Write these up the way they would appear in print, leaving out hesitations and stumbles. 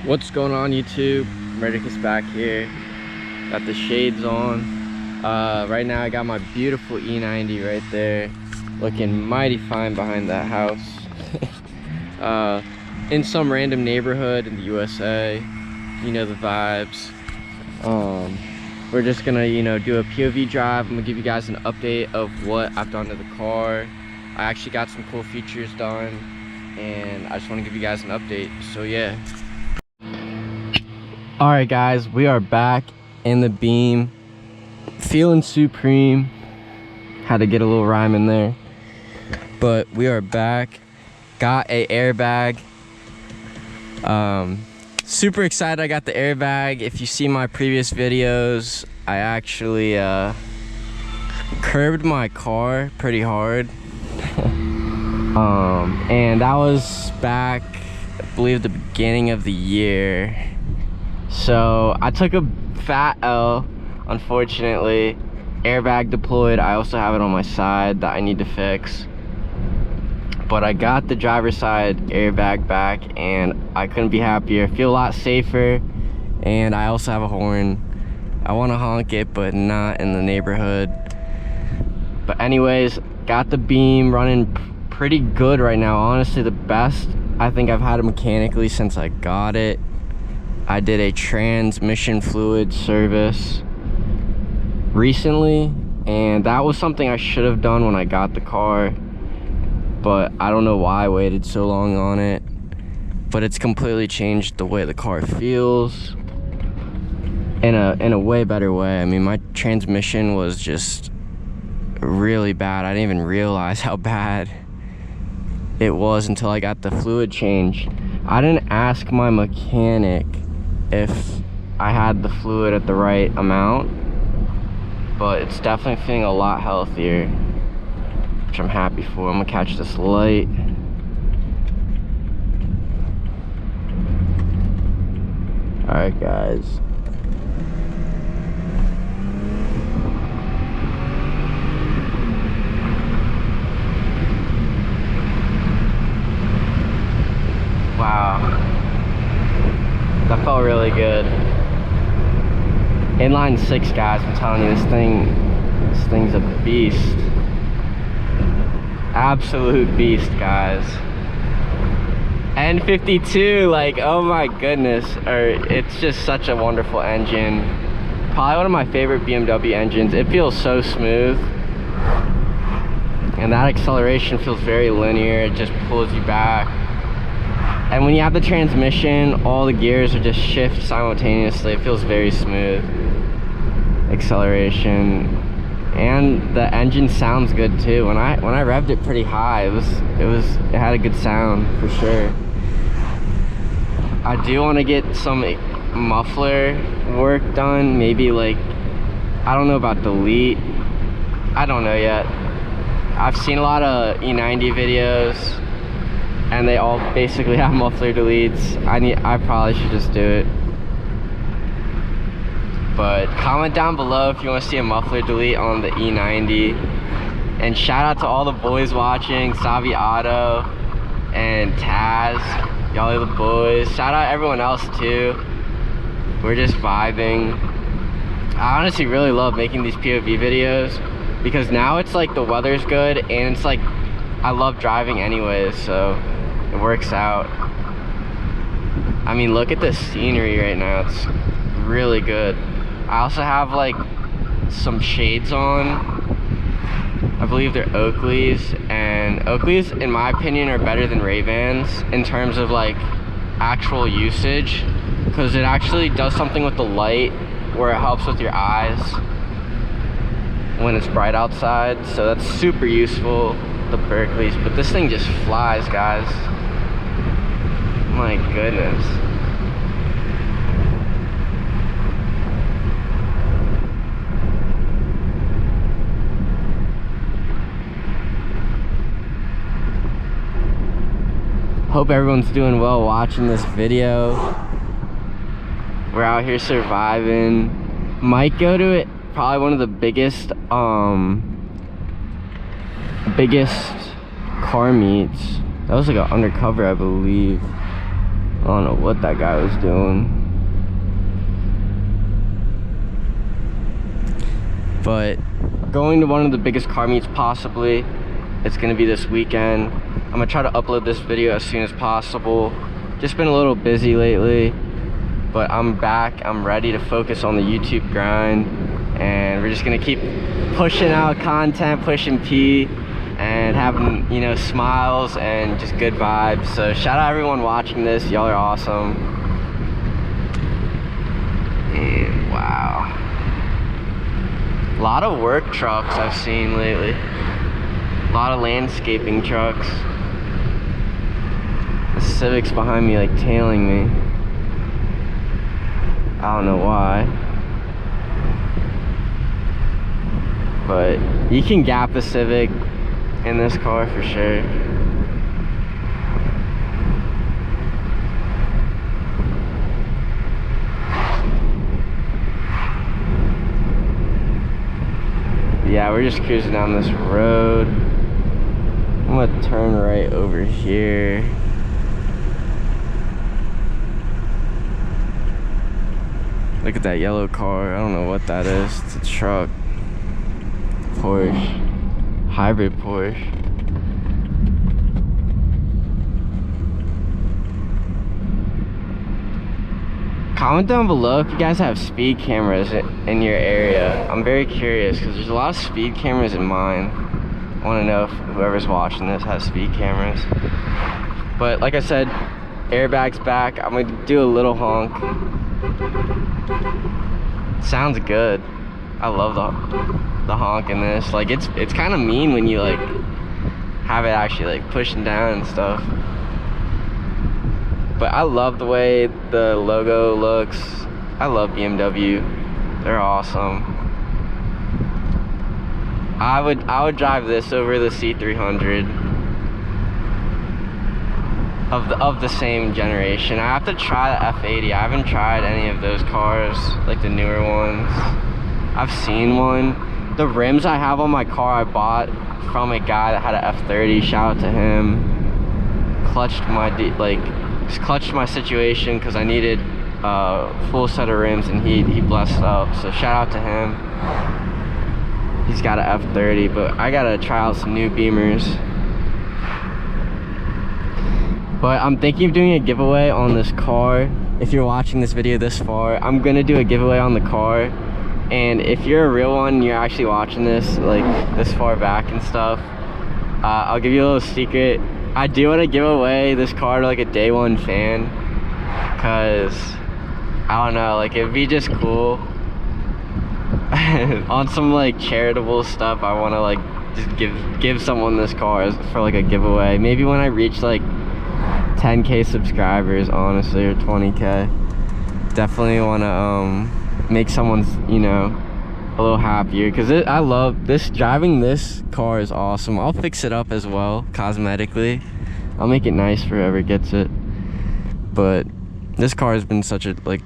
What's going on, YouTube? Medicus back here. Got the shades on. Right now I got my beautiful E90 right there, looking mighty fine behind that house. In some random neighborhood in the USA, you know the vibes. We're just gonna, do a POV drive. I'm gonna give you guys an update of what I've done to the car. I actually got some cool features done, and I just want to give you guys an update. So yeah. All right, guys, we are back in the beam, feeling supreme. Had to get a little rhyme in there, but we are back. Got a airbag. Super excited I got the airbag. If you see my previous videos, I actually curbed my car pretty hard. And that was back, I believe, the beginning of the year. So I took a fat L, unfortunately. Airbag deployed. I also have it on my side that I need to fix. But I got the driver's side airbag back, and I couldn't be happier. I feel a lot safer, and I also have a horn. I want to honk it, but not in the neighborhood. But anyways, got the beam running pretty good right now. Honestly, the best I think I've had it mechanically since I got it. I did a transmission fluid service recently, and that was something I should have done when I got the car, but I don't know why I waited so long on it. But it's completely changed the way the car feels in a way better way. I mean, my transmission was just really bad. I didn't even realize how bad it was until I got the fluid change. I didn't ask my mechanic if I had the fluid at the right amount, but it's definitely feeling a lot healthier, which I'm happy for. I'm gonna catch this light. All right, guys. Wow. That felt really good. Inline 6, guys, I'm telling you, this thing's a beast. Absolute beast, guys. N52, like, oh my goodness. It's just such a wonderful engine. Probably one of my favorite BMW engines. It feels so smooth. And that acceleration feels very linear. It just pulls you back. And when you have the transmission, all the gears are just shift simultaneously. It feels very smooth. Acceleration, and the engine sounds good too. When I revved it pretty high, it had a good sound for sure. I do want to get some muffler work done. Maybe, like, I don't know about delete. I don't know yet. I've seen a lot of E90 videos, and they all basically have muffler deletes. I probably should just do it. But comment down below if you want to see a muffler delete on the E90. And shout out to all the boys watching, Savi Otto and Taz. Y'all are the boys. Shout out everyone else too. We're just vibing. I honestly really love making these POV videos, because now it's like the weather's good, and it's like I love driving anyways, so it works out. I mean, look at the scenery right now. It's really good. I also have like some shades on. I believe they're Oakleys, and Oakleys, in my opinion, are better than Ray-Bans in terms of like actual usage, because it actually does something with the light where it helps with your eyes when it's bright outside. So that's super useful, the Berkeleys. But this thing just flies, guys. My goodness. Hope everyone's doing well watching this video. We're out here surviving. Might go to it, probably one of the biggest car meets. That was like an undercover, I believe. I don't know what that guy was doing. But going to one of the biggest car meets possibly. It's gonna be this weekend. I'm gonna try to upload this video as soon as possible. Just been a little busy lately, but I'm back. I'm ready to focus on the YouTube grind, and we're just gonna keep pushing out content, pushing P, and having, you know, smiles and just good vibes. So shout out everyone watching this. Y'all are awesome. And wow, a lot of work trucks I've seen lately. A lot of landscaping trucks. The Civic's behind me, like tailing me. I don't know why. But you can gap a Civic in this car for sure. Yeah, we're just cruising down this road. I'm gonna turn right over here. Look at that yellow car. I don't know what that is. It's a truck. Porsche. Hybrid Porsche. Comment down below if you guys have speed cameras in your area. I'm very curious because there's a lot of speed cameras in mine. I want to know if whoever's watching this has speed cameras. But like I said, airbag's back. I'm gonna do a little honk. Sounds good. I love the honk in this. Like it's kind of mean when you like have it actually like pushing down and stuff. But I love the way the logo looks. I love BMW. They're awesome. I would drive this over the C300 of the same generation. I have to try the F80. I haven't tried any of those cars, like the newer ones. I've seen one. The rims I have on my car I bought from a guy that had an F30. Shout out to him. Clutched my situation because I needed a full set of rims, and he blessed up. So shout out to him. He's got an F30, but I gotta try out some new Beamers. But I'm thinking of doing a giveaway on this car. If you're watching this video this far, I'm gonna do a giveaway on the car. And if you're a real one, you're actually watching this like this far back and stuff, I'll give you a little secret. I do want to give away this car to like a day one fan, cause I don't know, like it'd be just cool. On some like charitable stuff, I want to like just give someone this car for like a giveaway. Maybe when I reach like 10K subscribers, honestly, or 20K. Definitely want to make someone's, you know, a little happier, because I love this. Driving this car is awesome. I'll fix it up as well cosmetically. I'll make it nice for whoever gets it. But this car has been such a like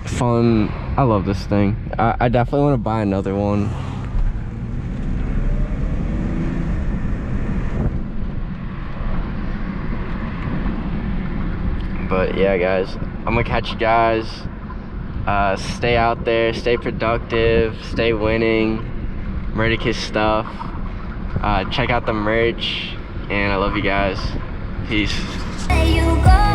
fun. I love this thing. I definitely want to buy another one. But yeah, guys, I'm gonna catch you guys. Stay out there, stay productive, stay winning, Murderkiss stuff. Check out the merch, and I love you guys. Peace. There you go.